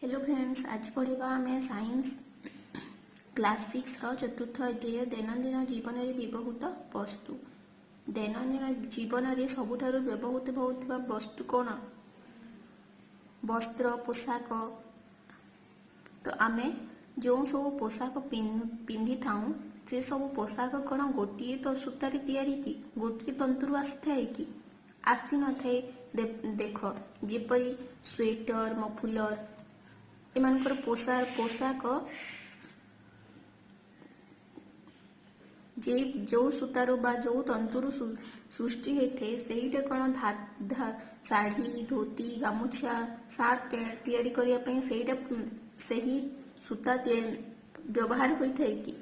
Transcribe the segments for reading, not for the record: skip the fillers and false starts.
Hello friends, आज पढ़ा आम साइंस क्लास 6 चतुर्थ अध्याय दैनंदिन जीवन में व्यवहृत वस्तु। दैनंदिन जीवन में सबुठारु व्यवहृत होता वस्तु कौन? वस्त्र, पोशाक। तो आम जो सब पोशाक पिंधि था से सब पोशाक कौन गोटे तो सूतार कि गोटे तंतुर आसी कि आसी न थाए। देख जेपरी स्वेटर, मफुलर एमानकर पोशाक जे जो सूतार बा जो तंतुर सृष्टि होता है से कौन शाढ़ी, धोती, गामुछा, सार्ट, पैंट तैयारी करने से ही सूता व्यवहार होता है कि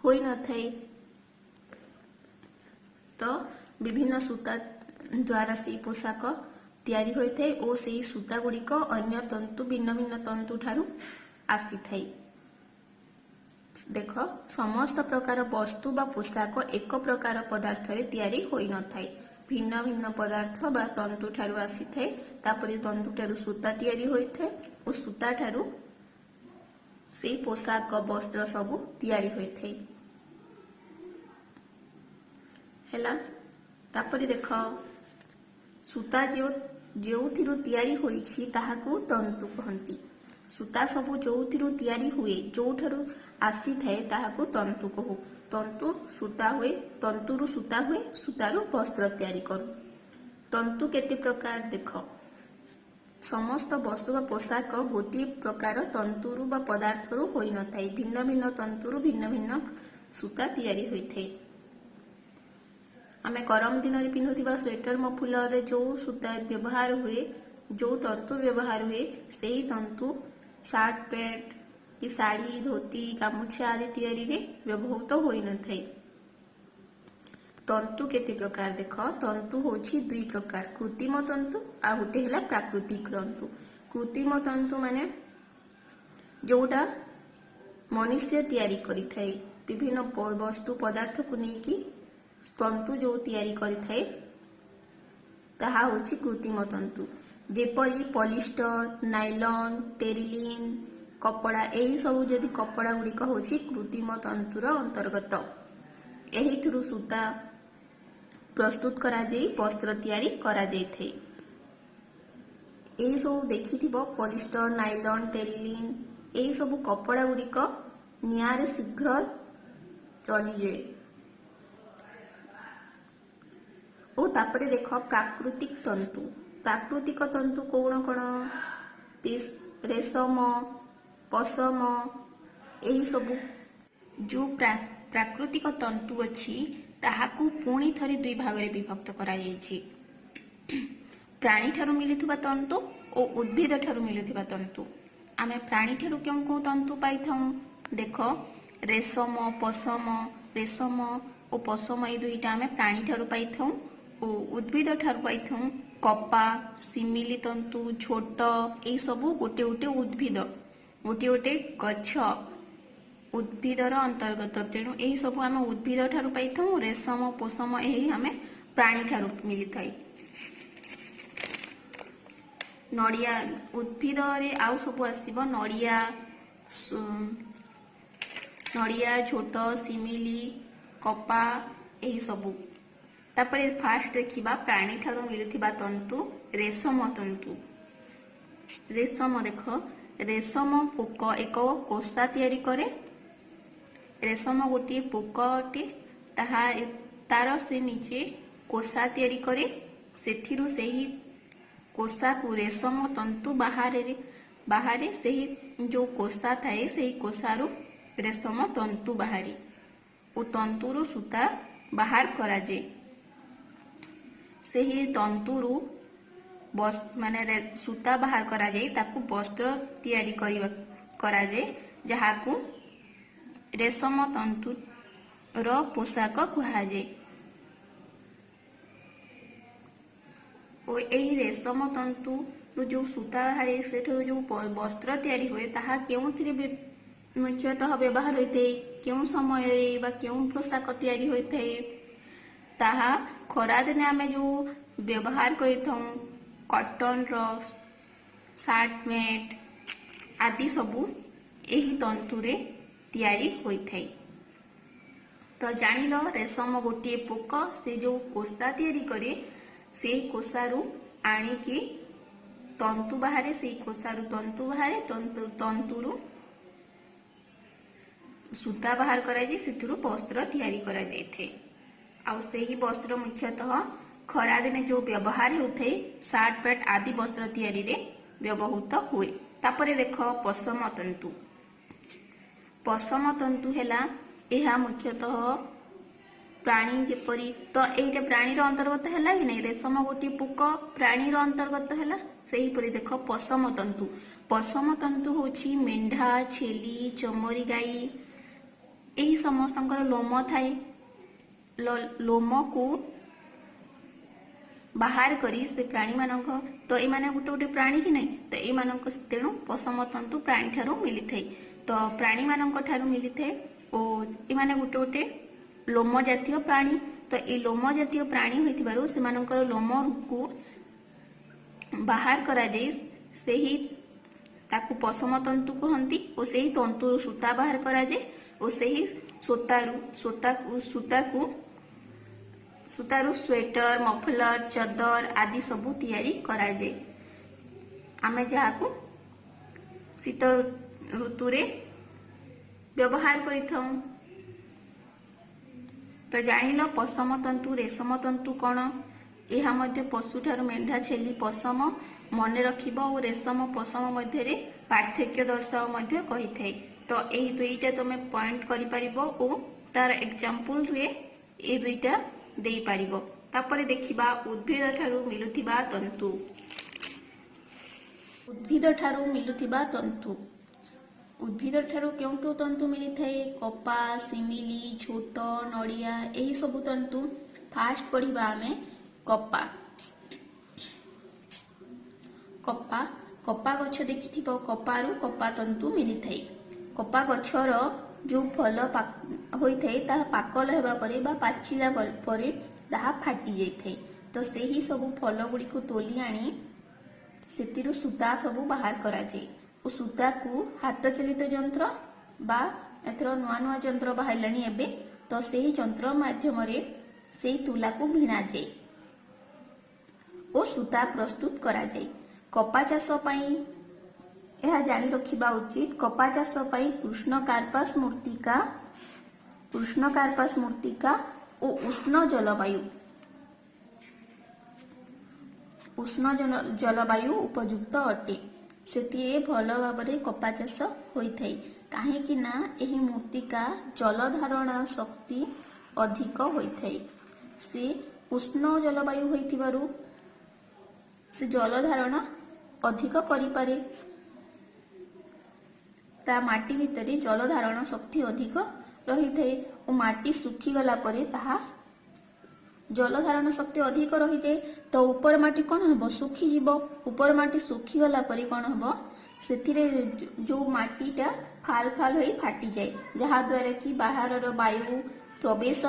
होई न थाए। तो विभिन्न सूता द्वारा से पोशाक तैयारी होता है और से सूता गुड़िक अन्य तंतु भिन्न भिन्न तंतु ठारू आसी थाए। देख समस्त प्रकार वस्तु बा पोशाक एक प्रकार पदार्थ रे तैयारी होई न थाए। भिन्न भिन्न पदार्थ बा तंतु ठारू आसी थाए। तापरे तंतु ठारू सूता तैयारी होई थाए और सूता ठारू से पोशाक वस्त्र सब तैयारी होई थाए। हैला तापरे देख सूता जो तैयारी होइछि ताहाकू तंतु कहंती। सूता सबु जो तैयारी हुए जो ठारू आसी थाए ताहाकू तंतु कहू। तंतु सूता हुए, तंतुरु सूता हुए, सूतारु वस्त्र तैयारी करू। तंतु केते प्रकार देख समस्त वस्तु बा पोशाक गोटे प्रकार तंतुरु बा पदार्थरु होई न थाए। भिन्न भिन्न तंतुरु भिन्न भिन्न सूता तैयारी होई थाए। आमे गरम दिन में पिंधुवा स्वेटर, मफुलर जो सूता व्यवहार हुए, जो तंतु व्यवहार हुए से ही तंतु सार्ट, पैंट कि शाढ़ी, धोती, गामुछा आदि तैयारी रे व्यवहृत होई न थाए। तंतु केते प्रकार देख तंतु होछि दुई प्रकार, कृत्रिम तंतु आ गोटे हैला प्राकृतिक तंतु। कृत्रिम तंतु माने जोटा मनुष्य तैयारी करि थाए। विभिन्न वस्तु पदार्थ को नेकी तंतु जो तैयारी करि थाए ताहा होछि कृत्रिम तंतु। जेपरी पॉलिस्टर, नाइलॉन, टेरिलिन कपड़ा यही सब जदि कपड़ा गुड़िक होछि कृत्रिम तंतुर अंतर्गत। एही थ्रु सूता प्रस्तुत करा जाई वस्त्र तैयारी करा जाई थाए। एही सब देखिथिबो पॉलिस्टर, नाइलॉन, टेरिलिन एही सब कपड़ा गुड़िक नियारे शीघ्र जली जाए। ओ तापरे देख प्राकृतिक तंतु। प्राकृतिक तंतु कौन कौन? रेशम, पशम यही सब जो प्राकृतिक तंतु अच्छी ताहाकू पुणी थरे दुई भाग में विभक्त करा जायछि। प्राणी ठारू मिलुथिबा तंतु और उद्भिद ठारू मिलुथिबा तंतु। आमे प्राणी ठारू क्यों तंतु पाई थाऊ? देख रेशम, पशम, रेशम और पशम ये दुईटा आमे प्राणी ठारू पाई थाऊ और उद्भिद ठारू पाई थाऊ कपा, सिमिली तंतु, झोट यही सब गोटे गोटे उद्भिद, गोटे गोटे गछ उद्भिदर अंतर्गत। तेणु यही सब आम उद्भिद ठारू पाई थाऊ। रेशम, पोषम यही आम प्राणी ठारू मिली थाए। नड़िया उद्भिद रे आउ सब आसीबो नड़िया, नड़िया, झोट, सिमिली, कपा यही सब। तापरे फास्ट देखिबा प्राणी ठारू मिलुथिबा तंतु रेशम तंतु। रेशम देख रेशम पोक एक कोषा तैयारी करे। रेशम गोटे पोक अटे तार से नीचे कोषा तैयारी करे। सेथिरु सेही कोषा को रेशम तंतु बाहरे सेही जो कोषा थाए सेही कोषारु रेशम तंतु बाहरी और तंतुरु सूता बाहर करा जाए। सेही तंतुरु माने सूता बाहर करा जाए ताकू वस्त्र तैयारी करा जाए जहाकू रेशम तंतु रो पोशाक कहा जाए। और यही रेशम तंतु जो सूता बाहर से जो वस्त्र तैयारी हुए ताहा केउथिरे मुख्यतः व्यवहार होता है, क्यों समय क्यों पोशाक तैयारी होता है ताहा खरा दिने आमे जो व्यवहार करि थाऊ कॉटन रो सार्ट, पैंट आदि सबू एही तंतुरे तैयारी होइथाई। तो जानिल रेशम गोटे पोक से जो कोसा तैयारी करे से कोसारू आनिकी तंतु बाहर से कोसारू तंतु बाहर तंतुरु सूता बाहर कराई से वस्त्र तैयारी करा जाइथे। आउ सेही वस्त्र मुख्यतः खरा दिने जो व्यवहार होते सार्ट पैंट आदि वस्त्र तैयारी रे व्यवहृत हुए। तापरे देख पशम तंतु। पशम तंतु हैला एहा मुख्यतः प्राणी जेपरी तो एटा प्राणी अंतर्गत है कि नहीं रेशम गोटे पोक प्राणी अंतर्गत है सही परी देख पशम तंतु। पशम तंतु होची मेंढा छेली चमरी गाई यही समस्त लोम थाए लोम को बाहर करी से प्राणी मानक तो ये गोटे गोटे प्राणी कि नहीं तो ये तेणु पशम तंतु प्राणी ठारू मिली थे। तो प्राणी मानक ठारू मिली थे और ये गोटे गोटे लोम जातीय प्राणी। तो ये लोम जातीय प्राणी होइथिबारु सेमानकर लोम को बाहर करा जाई से ही ताकू पशम तंतु कहती और से ही तंतु सूता बाहर करा जाए और से ही सूतारू स्वेटर मफलर चदर आदि सबू तैयारी करा जाए। आमे जहाकू शीत ऋतु रे व्यवहार करिथाऊ। तो जानिल पशम तंतु रेशम तंतु कौन यह मध्य पशु ठार मेंढा छेली पशम मन रखिब और रेशम पशम मध्य पार्थक्य दर्शाओ मध्य कही थाए। तो यही दुईटा तुम पॉइंट करि परिबो और तार एग्जांपल रे ए दुईटा देई परिबो। तापरे देखिबा उद्भिद ठारू मिलुथिबा तंतु। उद्भिद ठारू मिलुथिबा तंतु उद्भिद ठारू केउंटू तंतु मिली थाए कपा सिमिली झोट नड़िया यही सबु तंतु। फास्ट पढ़िबा आमे कपा। कपा कपा गछ देखिथिबो कपारू कपा तंतु मिली थाए। कपा गछर जो फल होई थाए ता पाकल हेबा परे बा पाचिला परे ताहा फाटी जाई थाए। तो सेही सबु फल गुडी को तोली आनी सेतिरु सूता सबु बाहर करा जाए और सूता को हाथ चलित यंत्र बा एथर नुआ नुआ यंत्र बाहरलानी एबे। तो सेही यंत्र माध्यम रे सेही तुला को भिना जाए और सूता प्रस्तुत करा जाए। कपा चाष पई यह जानी रखिबा उचित कपा चाष पई कृष्णकार्पास मूर्तिका और उष्ण जलवायु उपयुक्त अटे। से भल भाव कपा चाष होइथाई काहेकि ना एही मूर्तिका जल धारणा शक्ति अधिक होइथाई। से उष्ण जलवायु होइथिबारु से जल धारणा अधिक करि पारे। ता माटी भितरे जल धारण शक्ति अधिक रही थाए और माटी सुखी गला परे ताहा जल धारण शक्ति अधिक रही जाए। तो ऊपर माटी कौन हम सुखी जीव ऊपर माटी सुखी गला परे कौन हम से जो माटीटा फाल फाल हो फाटी जाए जहा द्वारा कि बाहर वायु प्रवेश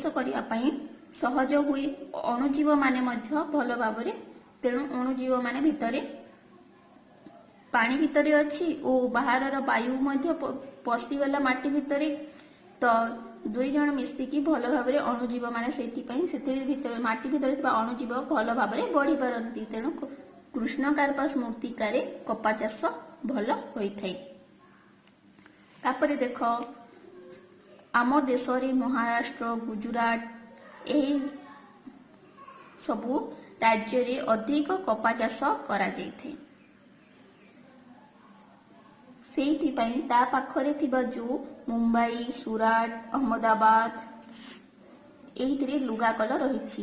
करने सहज हुए। अणुजीव माने मध्य भल भाव तेणु अणुजीव माने भितरे पानी भितरे अच्छी और बाहर वायु मध्य पशिगला माटी भितरे। तो दुई जन मिसिकी भल भाव अणुजीव माने से माटी भितर अणुजीव भल भाव बढ़ी पारती। तेणु कृष्णकार्पास मूर्तिकार कपा चाष भल होइथाई। तापरे देख आम देश रे महाराष्ट्र गुजरात यही सबु राज्य रे अधिक कपा चाष करा जाइथे। सेइथिपाई ता पाखरे थिबा जो मुंबई सुराट अहमदाबाद एइथिरे लुगा कल रहिछि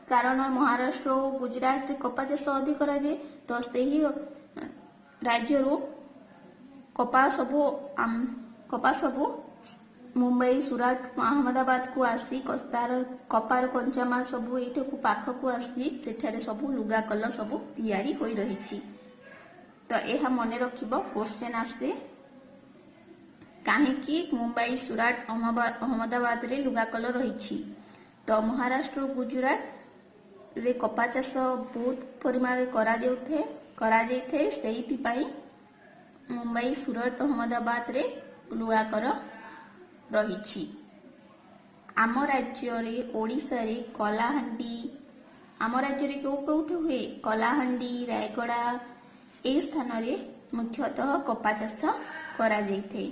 कारण महाराष्ट्र और गुजरात रे कपा चाष अधिक करा जाए। तो सेही राज्य रो कपा सबु मुंबई सुराट अहमदाबाद को आसी तार कपार कंचामाल सबु एठो को पाख को आसी सेठारे सबु लुगा कल सबु तैयारी होई रहिछि। तो यह मन रखिबो क्वेश्चन आसे काहेकि मुंबई सुराट अहमदाबाद रे लुगा कल रहिछि। तो महाराष्ट्र गुजरात रे कपा चाष बहुत परिमाण करा जाइथे सेइथिपाई मुंबई सुरत अहमदाबाद रे लुआकर रही। आम राज्य ओडिशा रे कलाहांडी आम राज्य रे कौट हुए कलाहांडी रायगड़ा ए स्थान रे मुख्यतः कपा चाष करा जाइथे।